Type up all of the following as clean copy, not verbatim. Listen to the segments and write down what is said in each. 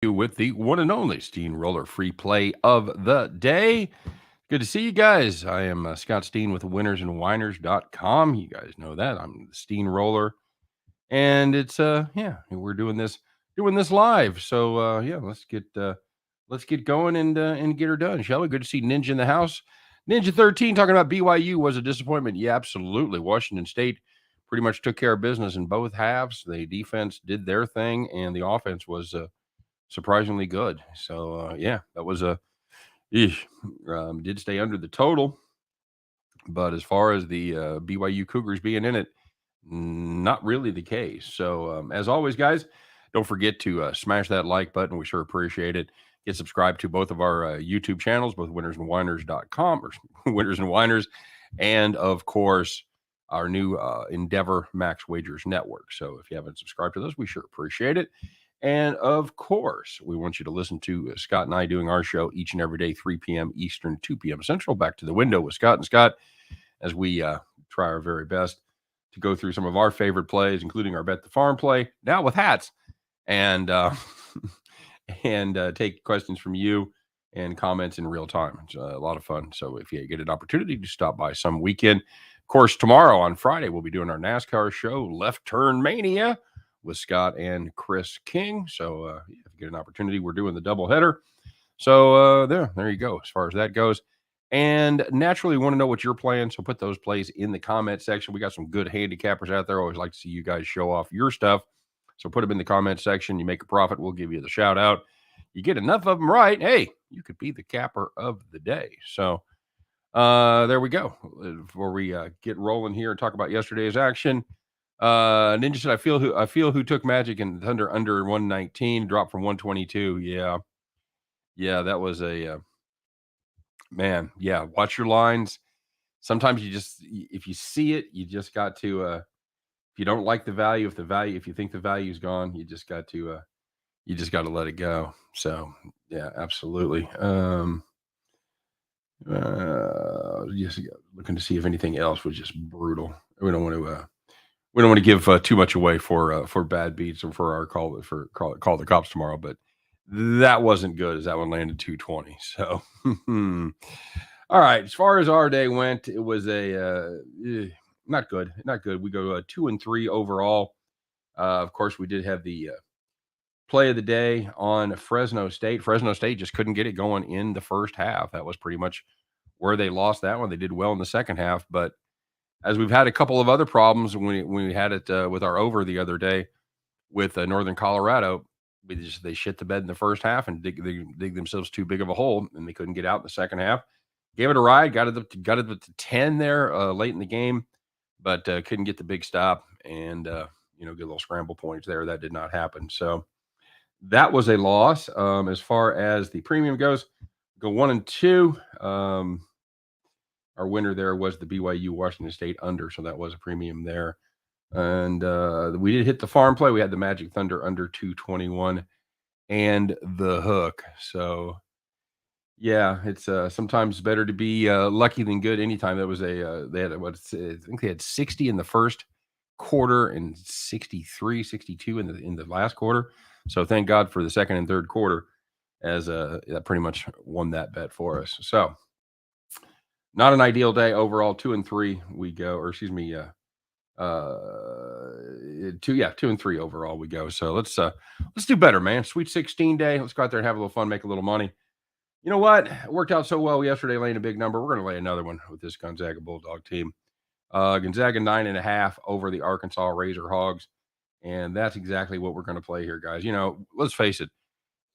With the one and only Steehnroller free play of the day. Good to see you guys. I am Scott Steen with winnersandwhiners.com. You guys know that. I'm the Steehnroller. And it's we're doing this live. So let's get going and get her done, shall we? Good to see Ninja in the house. Ninja 13 talking about BYU was a disappointment. Yeah, absolutely. Washington State pretty much took care of business in both halves. The defense did their thing, and the offense was surprisingly good. So that was did stay under the total, but as far as the BYU Cougars being in it, not really the case. So as always, guys, don't forget to smash that like button. We sure appreciate it. Get subscribed to both of our YouTube channels, both winnersandwhiners.com or Winners and Whiners, and of course our new Endeavor Max Wagers Network. So if you haven't subscribed to those, we sure appreciate it. And of course, we want you to listen to Scott and I doing our show each and every day, 3 p.m. Eastern, 2 p.m. Central. Back to the window with Scott and Scott as we try our very best to go through some of our favorite plays, including our Bet the Farm play, now with hats, and take questions from you and comments in real time. It's a lot of fun. So if you get an opportunity to stop by some weekend, of course, tomorrow on Friday, we'll be doing our NASCAR show, Left Turn Mania, with Scott and Chris King. So if you get an opportunity, we're doing the doubleheader. So there you go as far as that goes. And naturally, want to know what you're playing, so put those plays in the comment section. We got some good handicappers out there. Always like to see you guys show off your stuff. So put them in the comment section. You make a profit, we'll give you the shout out. You get enough of them right, hey, you could be the capper of the day. So there we go. Before we get rolling here and talk about yesterday's action, Ninja said, I feel who took Magic and Thunder under 119, dropped from 122. Yeah, that was a man. Yeah, watch your lines. Sometimes if you see it, you just got to if you don't like the value, if you think the value's gone, you just got to let it go. So yeah, absolutely. Just looking to see if anything else was just brutal. We don't want to give too much away for bad beats or for our call the cops tomorrow, but that wasn't good as that one landed 220. So all right, as far as our day went, it was a not good. We go 2-3 overall. Of course, we did have the play of the day on Fresno State. Fresno State just couldn't get it going in the first half. That was pretty much where they lost that one. They did well in the second half, but as we've had a couple of other problems when we had it with our over the other day with Northern Colorado, they shit the bed in the first half and dig themselves too big of a hole, and they couldn't get out in the second half. Gave it a ride, got it up to 10 there late in the game, but couldn't get the big stop and get a little scramble points there. That did not happen. So that was a loss. As far as the premium goes, go 1-2. Our winner there was the BYU Washington State under, so that was a premium there. And we did hit the farm play. We had the Magic Thunder under 221 and the hook. So yeah, it's sometimes better to be lucky than good. Anytime that was they had I think they had 60 in the first quarter and 63, 62 in the last quarter. So thank God for the second and third quarter, as that pretty much won that bet for us. So not an ideal day overall. 2-3 we go, or excuse me, 2-3 overall we go. So let's do better, man. Sweet 16 day. Let's go out there and have a little fun, make a little money. You know what? It worked out so well yesterday, laying a big number. We're going to lay another one with this Gonzaga Bulldog team. Gonzaga 9.5 over the Arkansas Razor Hogs. And that's exactly what we're going to play here, guys. Let's face it.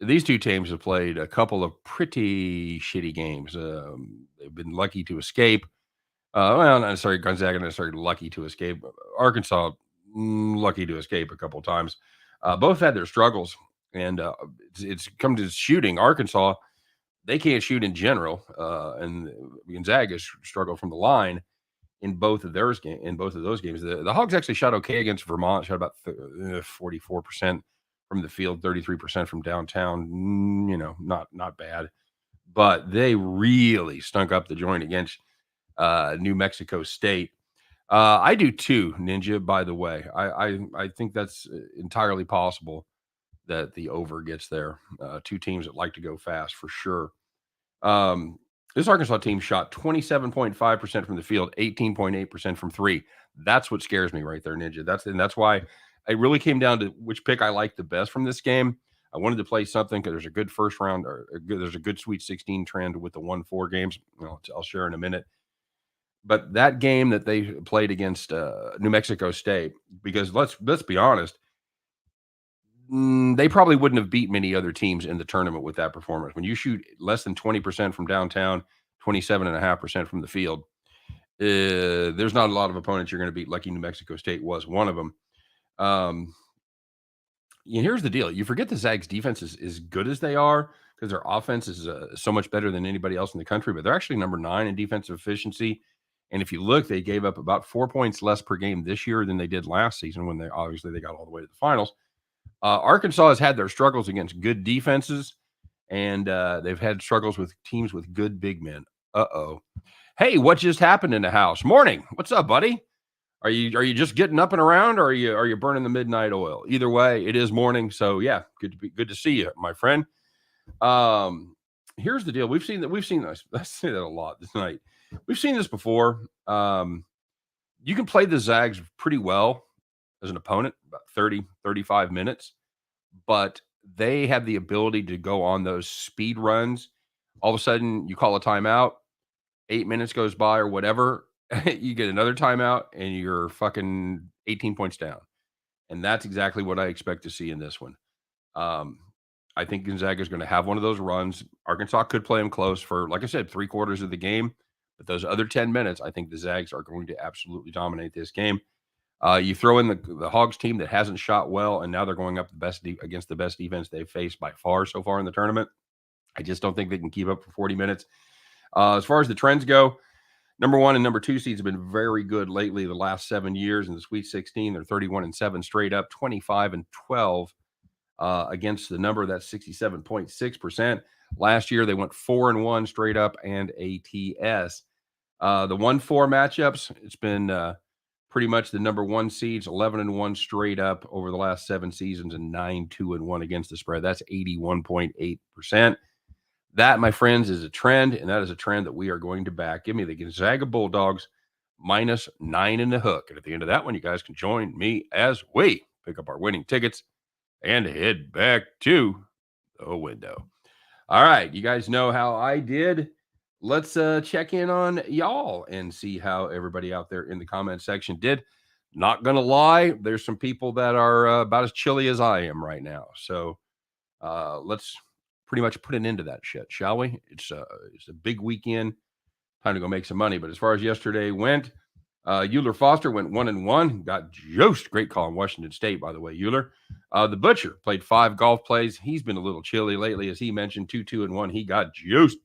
These two teams have played a couple of pretty shitty games. They've been lucky to escape. Not necessarily Gonzaga, necessarily lucky to escape. Arkansas, lucky to escape a couple of times. Both had their struggles, and it's come to shooting. Arkansas, they can't shoot in general, and Gonzaga struggled from the line in both of those games. The Hogs actually shot okay against Vermont. Shot about 44% from the field, 33% from downtown. Not bad, but they really stunk up the joint against New Mexico State. I do too, Ninja, by the way. I think that's entirely possible that the over gets there. Two teams that like to go fast for sure. This Arkansas team shot 27.5% from the field, 18.8% from three. That's what scares me right there, Ninja. That's why it really came down to which pick I liked the best from this game. I wanted to play something because there's a good first round or there's a good Sweet 16 trend with the 1-4 games. I'll share in a minute. But that game that they played against New Mexico State, because let's be honest, they probably wouldn't have beat many other teams in the tournament with that performance. When you shoot less than 20% from downtown, 27.5% from the field, there's not a lot of opponents you're going to beat. Lucky New Mexico State was one of them. Here's the deal. You forget the Zags defense is as good as they are because their offense is so much better than anybody else in the country, but they're actually number 9 in defensive efficiency. And if you look, they gave up about 4 points less per game this year than they did last season when they got all the way to the finals. Arkansas has had their struggles against good defenses, and they've had struggles with teams with good big men. Uh-oh. Hey, what just happened in the house? Morning. What's up, buddy? Are you just getting up and around, or are you burning the midnight oil? Either way, it is morning. So yeah, good to see you, my friend. Here's the deal. We've seen this. I say that a lot this night. We've seen this before. You can play the Zags pretty well as an opponent, about 30, 35 minutes, but they have the ability to go on those speed runs. All of a sudden, you call a timeout, 8 minutes goes by or whatever, you get another timeout, and you're fucking 18 points down. And that's exactly what I expect to see in this one. I think Gonzaga is going to have one of those runs. Arkansas could play them close for, like I said, 3/4 of the game. But those other 10 minutes, I think the Zags are going to absolutely dominate this game. You throw in the Hogs team that hasn't shot well, and now they're going up against the best defense they've faced by far so far in the tournament. I just don't think they can keep up for 40 minutes. As far as the trends go, number 1 and number 2 seeds have been very good lately the last 7 years. In the Sweet 16, they're 31-7 straight up, 25-12 against the number. That's 67.6%. Last year, they went 4-1 straight up and ATS. The 1-4 matchups, it's been pretty much the number 1 seeds, 11-1 straight up over the last 7 seasons and 9-2-1 against the spread. That's 81.8%. That, my friends, is a trend, and that is a trend that we are going to back. Give me the Gonzaga Bulldogs -9 in the hook. And at the end of that one, you guys can join me as we pick up our winning tickets and head back to the window. All right, you guys know how I did. Let's check in on y'all and see how everybody out there in the comment section did. Not going to lie, there's some people that are about as chilly as I am right now. So let's pretty much put an end to that shit, shall we? It's a big weekend. Time to go make some money. But as far as yesterday went, Euler Foster went 1-1, got juiced. Great call in Washington State, by the way, Euler. The Butcher played 5 golf plays. He's been a little chilly lately, as he mentioned, 2-2-1. He got juiced.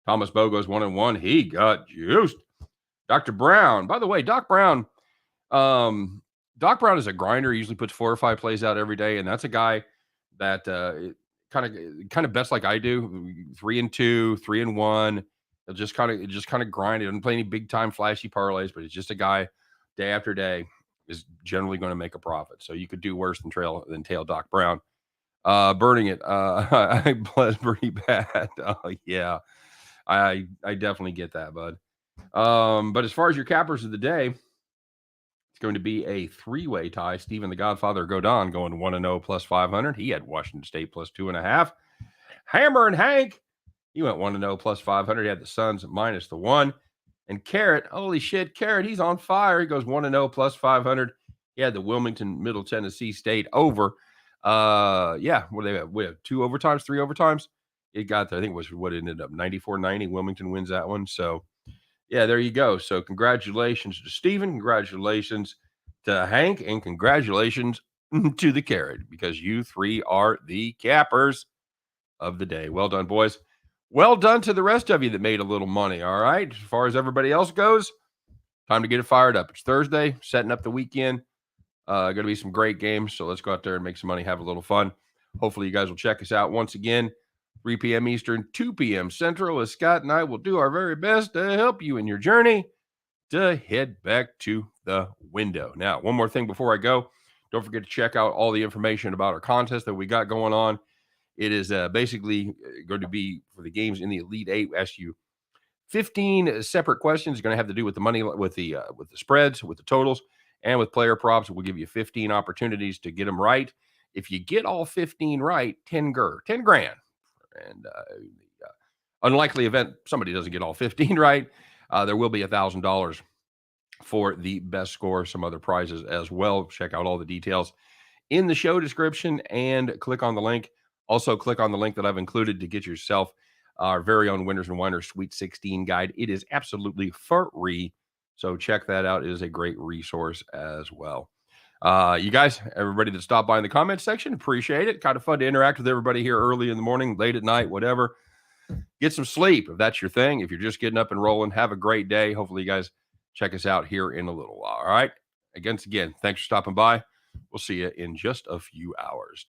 Thomas Bogo's 1-1. He got juiced. Dr. Brown, by the way, Doc Brown is a grinder. He usually puts 4 or 5 plays out every day, and that's a guy that kind of best like I do, 3-2, 3-1. He'll just kind of grind. He doesn't play any big time flashy parlays, but he's just a guy day after day is generally going to make a profit. So you could do worse than tail Doc Brown. Burning it. I bled pretty bad. Yeah, I definitely get that, bud. But as far as your cappers of the day, it's going to be a 3-way tie. Stephen the Godfather Godon going 1-0 plus 500. He had Washington State plus 2.5. Hammer and Hank, he went 1-0 plus 500. He had the Suns minus the 1. And Carrot, holy shit, Carrot, he's on fire. He goes 1-0 plus 500. He had the Wilmington Middle Tennessee State over. Yeah, what do they have? We have 2 overtimes, 3 overtimes. It got there. I think it was what it ended up 94-90. Wilmington wins that one. So, yeah, there you go. So, congratulations to Stephen. Congratulations to Hank. And congratulations to the Carrot, because you 3 are the cappers of the day. Well done, boys. Well done to the rest of you that made a little money, all right? As far as everybody else goes, time to get it fired up. It's Thursday, setting up the weekend. Going to be some great games, so let's go out there and make some money, have a little fun. Hopefully you guys will check us out once again, 3 p.m. Eastern, 2 p.m. Central, as Scott and I will do our very best to help you in your journey to head back to the window. Now, one more thing before I go. Don't forget to check out all the information about our contest that we got going on. It is basically going to be for the games in the Elite Eight. We asked you 15 separate questions. Going to have to do with the money, with the spreads, with the totals, and with player props. We'll give you 15 opportunities to get them right. If you get all 15 right, 10 grand. And unlikely event somebody doesn't get all 15 right, there will be $1,000 for the best score, some other prizes as well. Check out all the details in the show description and click on the link. Also, click on the link that I've included to get yourself our very own Winners and Whiners Sweet 16 guide. It is absolutely free, so check that out. It is a great resource as well. You guys, everybody that stopped by in the comments section, appreciate it. Kind of fun to interact with everybody here early in the morning, late at night, whatever. Get some sleep if that's your thing. If you're just getting up and rolling, have a great day. Hopefully you guys check us out here in a little while. All right. Again, thanks for stopping by. We'll see you in just a few hours.